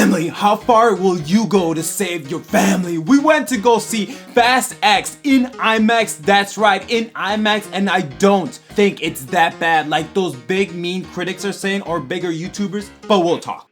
Family, how far will you go to save your family? We went to go see Fast X in IMAX. That's right, in IMAX, and I don't think it's that bad like those big mean critics are saying, or bigger YouTubers, but we'll talk.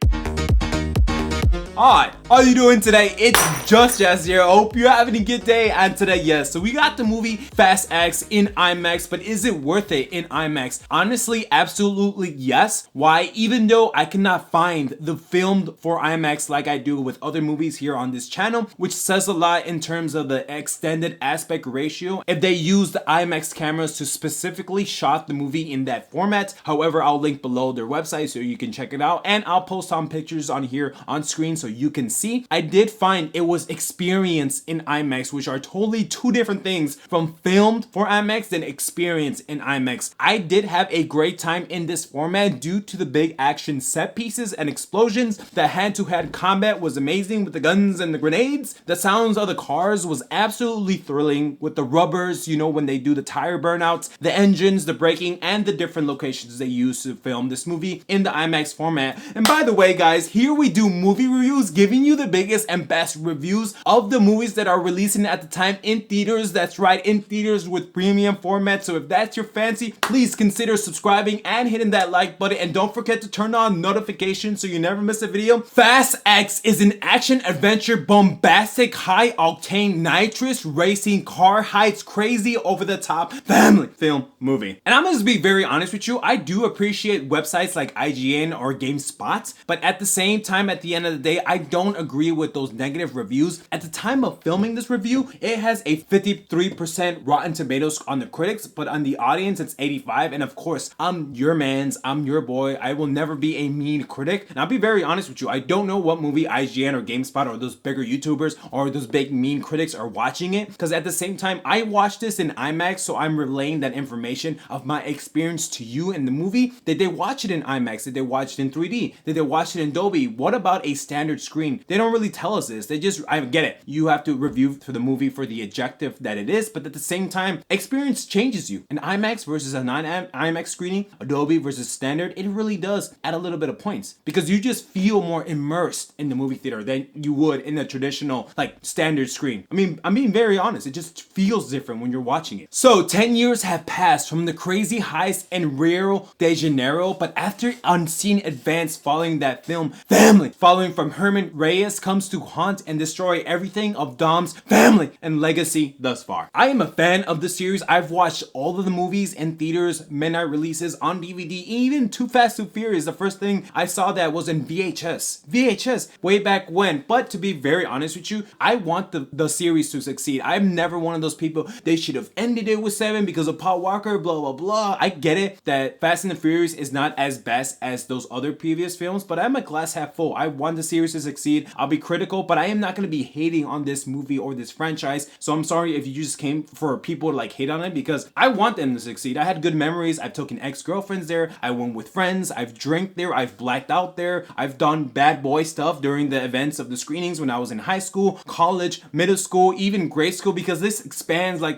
Hi, how you doing today? It's just Jazz here. I hope you're having a good day. And today, yes, so we got the movie Fast X in IMAX, but is it worth it in IMAX? Honestly, absolutely yes. Why? Even though I cannot find the filmed for IMAX like I do with other movies here on this channel, which says a lot in terms of the extended aspect ratio, if they use the IMAX cameras to specifically shot the movie in that format. However, I'll link below their website so you can check it out, and I'll post some pictures on here on screen so you can see. I did find it was experience in IMAX, which are totally two different things from filmed for IMAX than experience in IMAX. I did have a great time in this format due to the big action set pieces and explosions. The hand-to-hand combat was amazing with the guns and the grenades. The sounds of the cars was absolutely thrilling with the rubbers, you know, when they do the tire burnouts, the engines, the braking, and the different locations they use to film this movie in the IMAX format. And by the way, guys, here we do movie reviews, giving you the biggest and best reviews of the movies that are releasing at the time in theaters. That's right, in theaters with premium format. So if that's your fancy, please consider subscribing and hitting that like button, and don't forget to turn on notifications so you never miss a video. Fast X is an action adventure bombastic high octane nitrous racing car heights crazy over the top family film movie. And I'm gonna be very honest with you, I do appreciate websites like IGN or GameSpot, but at the same time, at the end of the day, I don't agree with those negative reviews. At the time of filming this review, it has a 53% Rotten Tomatoes on the critics, but on the audience, it's 85. And of course, I'm your man's, I'm your boy. I will never be a mean critic. And I'll be very honest with you, I don't know what movie IGN or GameSpot or those bigger YouTubers or those big mean critics are watching it, because at the same time, I watched this in IMAX, so I'm relaying that information of my experience to you in the movie. Did they watch it in IMAX? Did they watch it in 3D? Did they watch it in Dolby? What about a standard screen? They don't really tell us this. They just, I get it. You have to review for the movie for the objective that it is, but at the same time, experience changes you. An IMAX versus a non-IMAX screening, Adobe versus standard, it really does add a little bit of points, because you just feel more immersed in the movie theater than you would in a traditional like standard screen. I mean, I'm being very honest. It just feels different when you're watching it. So 10 years have passed from the crazy heist in Rio de Janeiro, but after unseen advance following that film, family, following from Herman Reyes comes to haunt and destroy everything of Dom's family and legacy thus far. I am a fan of the series. I've watched all of the movies in theaters, midnight releases on DVD, even Too Fast, Too Furious. The first thing I saw that was in VHS way back when. But to be very honest with you, I want the series to succeed. I'm never one of those people, they should have ended it with 7 because of Paul Walker, blah, blah, blah. I get it that Fast and the Furious is not as best as those other previous films, but I'm a glass half full. I want the series to succeed. I'll be critical, but I am not going to be hating on this movie or this franchise. So I'm sorry if you just came for people to like hate on it, because I want them to succeed. I had good memories. I've taken ex-girlfriends there. I went with friends. I've drank there. I've blacked out there. I've done bad boy stuff during the events of the screenings when I was in high school, college, middle school, even grade school, because this expands like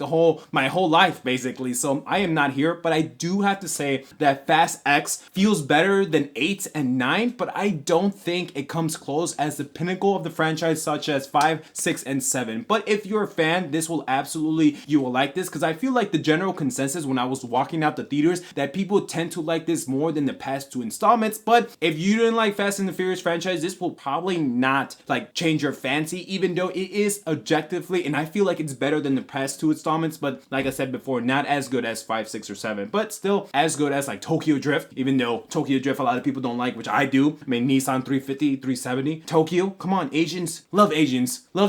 my whole life basically. So I am not here, but I do have to say that Fast X feels better than 8 and 9, but I don't think it comes close as the pinnacle of the franchise such as 5, 6, and 7. But if you're a fan, this will absolutely, you will like this, because I feel like the general consensus when I was walking out the theaters that people tend to like this more than the past 2 installments. But if you didn't like Fast and the Furious franchise, this will probably not like change your fancy, even though it is objectively, and I feel like it's better than the past 2 installments, but like I said before, not as good as 5, 6, or 7, but still as good as like Tokyo Drift, even though Tokyo Drift a lot of people don't like, which I do. I mean, Nissan 350, 370, Tokyo, come on, Asians, love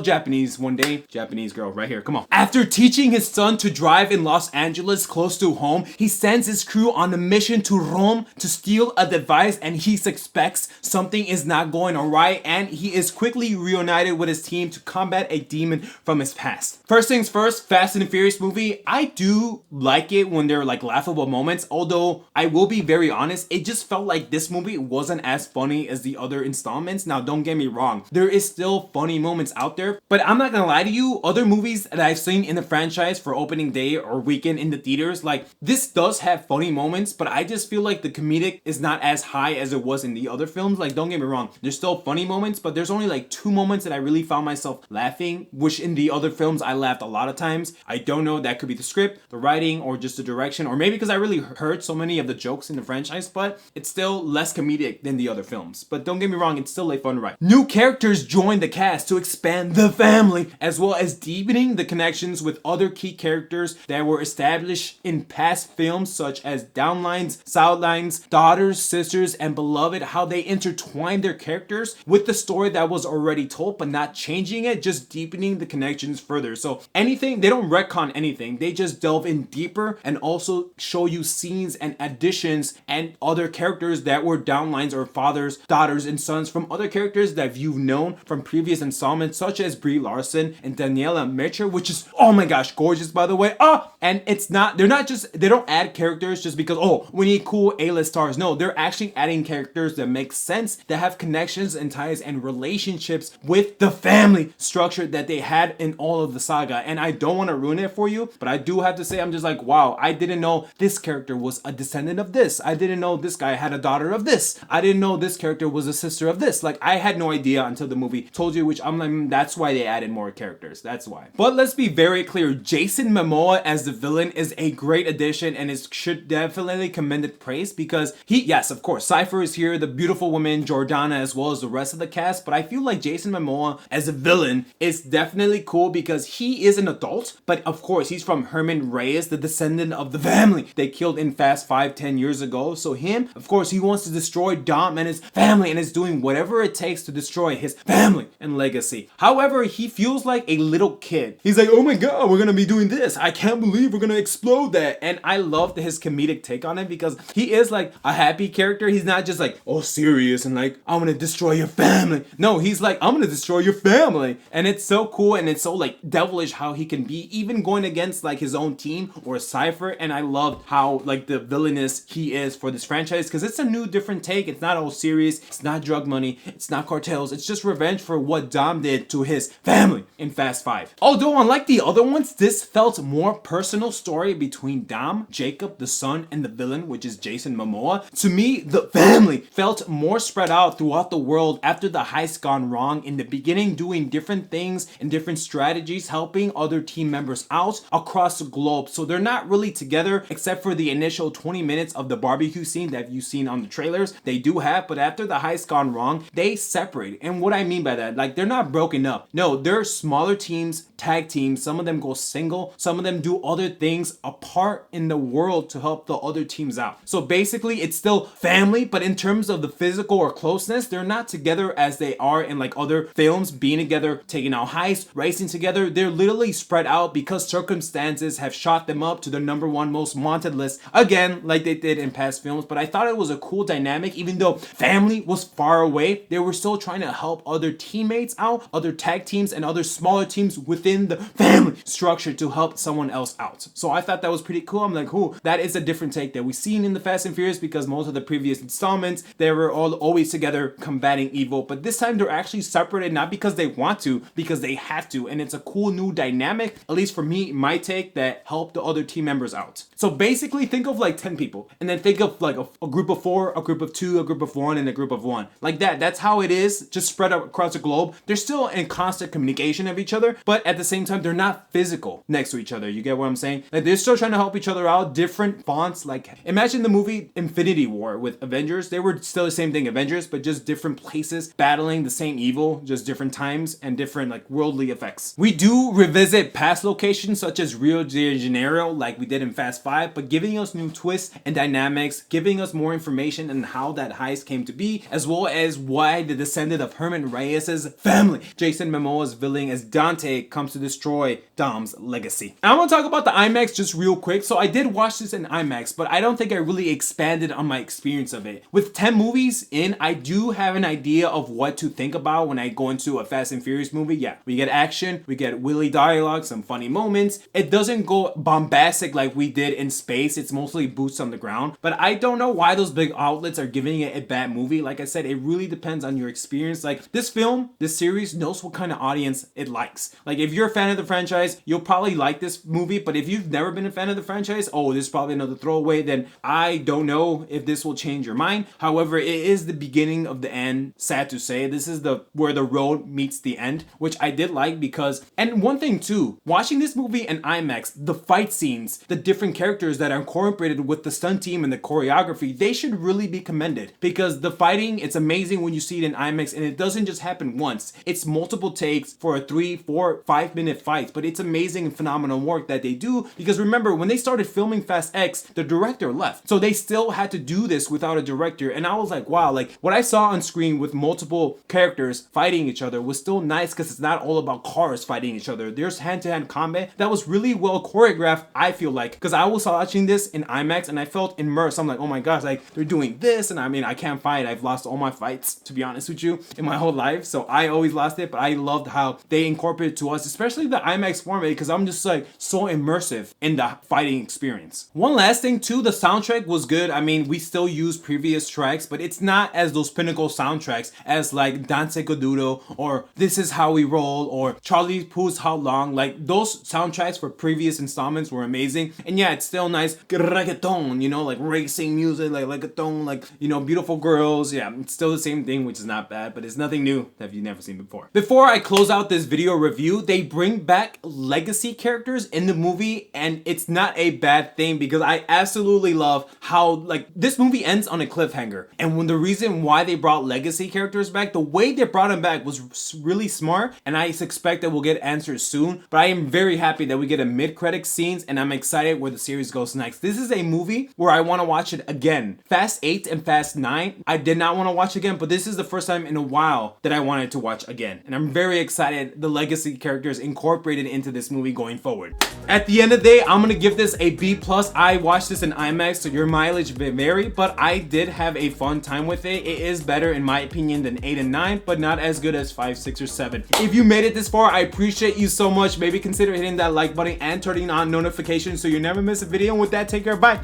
Japanese one day. Japanese girl right here, come on. After teaching his son to drive in Los Angeles close to home, he sends his crew on a mission to Rome to steal a device, and he suspects something is not going alright, and he is quickly reunited with his team to combat a demon from his past. First things first, Fast and the Furious movie, I do like it when there are like laughable moments, although I will be very honest, it just felt like this movie wasn't as funny as the other installments. Now don't get me wrong, wrong. There is still funny moments out there, but I'm not gonna lie to you, other movies that I've seen in the franchise for opening day or weekend in the theaters, like this does have funny moments, but I just feel like the comedic is not as high as it was in the other films. Like, don't get me wrong, there's still funny moments, but there's only like 2 moments that I really found myself laughing, which in the other films I laughed a lot of times. I don't know, that could be the script, the writing, or just the direction, or maybe because I really heard so many of the jokes in the franchise, but it's still less comedic than the other films. But don't get me wrong, it's still a fun ride. New characters join the cast to expand the family, as well as deepening the connections with other key characters that were established in past films, such as downlines, sidelines, daughters, sisters, and beloved, how they intertwine their characters with the story that was already told, but not changing it, just deepening the connections further. So anything, they don't retcon anything, they just delve in deeper and also show you scenes and additions and other characters that were downlines or fathers, daughters, and sons from other characters that you've known from previous installments, such as Brie Larson and Daniela Mitchell, which is, oh my gosh, gorgeous, by the way. And it's not, they're not just, they don't add characters just because, oh, we need cool A-list stars. No, they're actually adding characters that make sense, that have connections and ties and relationships with the family structure that they had in all of the saga. And I don't want to ruin it for you, but I do have to say, I'm just like, wow, I didn't know this character was a descendant of this. I didn't know this guy had a daughter of this. I didn't know this character was a sister of this. Like, I had no idea until the movie told you, which I'm like, that's why they added more characters. That's why. But let's be very clear, Jason Momoa as the villain is a great addition and it should definitely commended praise, because he, yes, of course, Cypher is here, the beautiful woman Jordana, as well as the rest of the cast, but I feel like Jason Momoa as a villain is definitely cool because he is an adult, but of course he's from Herman Reyes, the descendant of the family they killed in Fast 5 10 years ago. So him, of course, he wants to destroy Dom and his family and is doing whatever it takes to destroy his family and legacy. However, he feels like a little kid. He's like, oh my god, we're gonna be doing this, I can't believe we're gonna explode that. And I loved his comedic take on it because he is like a happy character. He's not just like, oh, serious and like, I'm gonna destroy your family. No, he's like, I'm gonna destroy your family. And it's so cool and it's so like devilish how he can be, even going against like his own team or Cypher. And I love how like the villainous he is for this franchise, because it's a new different take. It's not all serious, it's not drug money, it's not cartels, it's just revenge for what Dom did to his family in Fast 5. Although unlike the other ones, this felt more personal story between Dom, Jacob, the son, and the villain, which is Jason Momoa. To me, the family felt more spread out throughout the world after the heist gone wrong, in the beginning doing different things and different strategies, helping other team members out across the globe. So they're not really together except for the initial 20 minutes of the barbecue scene that you've seen on the trailers. They do have, but after the heist gone wrong, they separate. And what I mean by that, like, they're not broken up. No, they're smaller teams, tag teams. Some of them go single, some of them do other things apart in the world to help the other teams out. So basically it's still family, but in terms of the physical or closeness, they're not together as they are in like other films, being together, taking out heists, racing together. They're literally spread out because circumstances have shot them up to the #1 most wanted list again, like they did in past films. But I thought it was a cool dynamic. Even though family was far away, they were still trying to help other teammates out, other tag teams and other smaller teams within the family structure to help someone else out. So I thought that was pretty cool. I'm like, ooh, that is a different take that we've seen in the Fast and Furious, because most of the previous installments, they were all always together combating evil. But this time they're actually separated, not because they want to, because they have to. And it's a cool new dynamic, at least for me, my take, that helped the other team members out. So basically think of like 10 people and then think of like a group of 4, a group of 2, a group of 1, and a group of 1. Like that. That's how it is, just spread out across the globe. They're still in constant communication of each other, but at the same time, they're not physical next to each other. You get what I'm saying? Like, they're still trying to help each other out, different fonts. Like, imagine the movie Infinity War with Avengers. They were still the same thing, Avengers, but just different places battling the same evil, just different times and different like worldly effects. We do revisit past locations such as Rio de Janeiro like we did in Fast 5, but giving us new twists and dynamics, giving us more information on how that heist came to be, as well as why the descendant of Herman Reyes' family, Jason Momoa's villain as Dante, comes to destroy Dom's legacy. I want to talk about the IMAX just real quick. So I did watch this in IMAX, but I don't think I really expanded on my experience of it. With 10 movies in, I do have an idea of what to think about when I go into a Fast and Furious movie. Yeah, we get action, we get witty dialogue, some funny moments. It doesn't go bombastic like we did in Space. It's mostly boots on the ground, but I don't know why those big outlets are giving it a bad movie. Like I said, it really depends on your experience experience. Like this film, this series knows what kind of audience it likes. Like if you're a fan of the franchise, you'll probably like this movie, but if you've never been a fan of the franchise, oh, this is probably another throwaway, then I don't know if this will change your mind. However, it is the beginning of the end. Sad to say, this is where the road meets the end, which I did like because, and one thing too, watching this movie in IMAX, the fight scenes, the different characters that are incorporated with the stunt team and the choreography, they should really be commended because the fighting, it's amazing when you see it in IMAX, and it doesn't just happen once. It's multiple takes for a 3, 4, 5-minute fight, but it's amazing and phenomenal work that they do because remember, when they started filming Fast X, the director left. So they still had to do this without a director, and I was like, wow, like what I saw on screen with multiple characters fighting each other was still nice because it's not all about cars fighting each other. There's hand-to-hand combat that was really well choreographed, I feel like, because I was watching this in IMAX and I felt immersed. I'm like, oh my gosh, like they're doing this, and I mean, I can't fight. I've lost all my fights, to be honest with you, in my whole life, so I always lost it, but I loved how they incorporated to us, especially the IMAX format, because I'm just like so immersive in the fighting experience. One last thing too, the soundtrack was good. I mean, we still use previous tracks, but it's not as those pinnacle soundtracks as like Dance Kuduro or This Is How We Roll or Charlie Puth's How Long. Like those soundtracks for previous installments were amazing, and yeah, it's still nice reggaeton, you know, like racing music, like reggaeton, like, you know, beautiful girls. Yeah, it's still the same thing, which is not bad, but it's nothing new that you've never seen before. Before I close out this video review, they bring back legacy characters in the movie, and it's not a bad thing because I absolutely love how like this movie ends on a cliffhanger, and when the reason why they brought legacy characters back, the way they brought them back was really smart, and I expect that we'll get answers soon. But I am very happy that we get a mid-credit scenes, and I'm excited where the series goes next. This is a movie where I want to watch it again. Fast 8 and Fast 9 I did not want to watch again, but this is the first time in a while that I wanted to watch again, and I'm very excited the legacy characters incorporated into this movie going forward. At the end of the day, I'm gonna give this a B+. I watched this in IMAX, so your mileage may vary, but I did have a fun time with it. It is better in my opinion than 8 and 9, but not as good as 5, 6, or 7. If you made it this far, I appreciate you so much. Maybe consider hitting that like button and turning on notifications so you never miss a video. And with that, take care, bye.